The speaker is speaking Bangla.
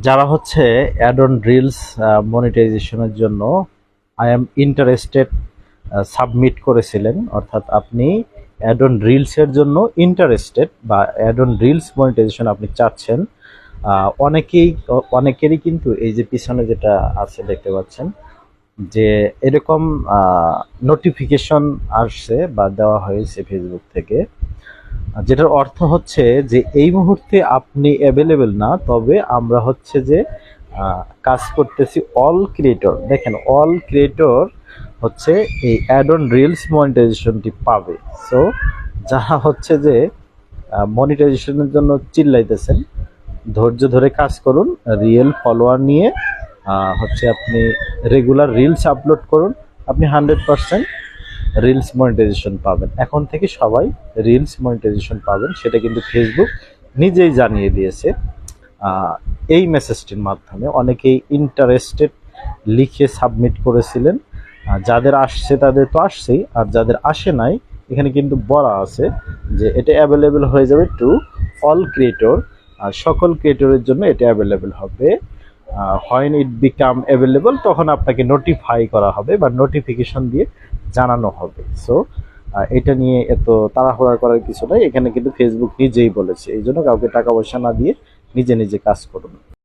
যারা হচ্ছে অ্যাড অন রিলস মনিটাইজেশনের জন্য আই এম ইন্টারেস্টেড সাবমিট করেছিলেন, অর্থাৎ আপনি অ্যাড অন রিলসের জন্য ইন্টারেস্টেড বা অ্যাড অন রিলস মনিটাইজেশন আপনি চাচ্ছেন। অনেকেরই কিন্তু এই যে পিছনে যেটা আছে দেখতে পাচ্ছেন যে এরকম নোটিফিকেশন আসছে বা দেওয়া হয়েছে ফেসবুক থেকে, যেটার অর্থ হচ্ছে যে এই মুহূর্তে আপনি অ্যাভেলেবেল না, তবে আমরা হচ্ছে যে কাজ করতেছি অল ক্রিয়েটর। দেখেন, অল ক্রিয়েটর হচ্ছে এই অ্যাড অন রিলস মনিটাইজেশনটি পাবে। সো যারা হচ্ছে যে মনিটাইজেশনের জন্য চিল্লাইতেছেন, ধৈর্য ধরে কাজ করুন, রিয়েল ফলোয়ার নিয়ে হচ্ছে আপনি রেগুলার রিলস আপলোড করুন, আপনি 100% রিলস মনিটাইজেশন পাবেন। এখন থেকে সবাই রিলস মনিটাইজেশন পাবেন, সেটা কিন্তু ফেসবুক নিজেই জানিয়ে দিয়েছে। এই মেসেজটির মাধ্যমে অনেকেই ইন্টারেস্টেড লিখে সাবমিট করেছিলেন। যাদের আসছে তাদের তো আসছেই, আর যাদের আসে নাই এখানে কিন্তু বলা আছে যে এটা অ্যাভেলেবেল হয়ে যাবে টু অল ক্রিয়েটর, আর সকল ক্রিয়েটরের জন্য এটা অ্যাভেলেবেল হবে। হোয়েন ইট বিকাম অ্যাভেলেবল, তখন আপনাকে নোটিফাই করা হবে বা নোটিফিকেশন দিয়ে জানানো হবে। সো এটা নিয়ে এত তাড়াহুড়া করার কিছু নাই, এখানে কিন্তু ফেসবুক নিজেই বলেছে। এই জন্য কাউকে টাকা পয়সা না দিয়ে নিজে নিজে কাজ করুন।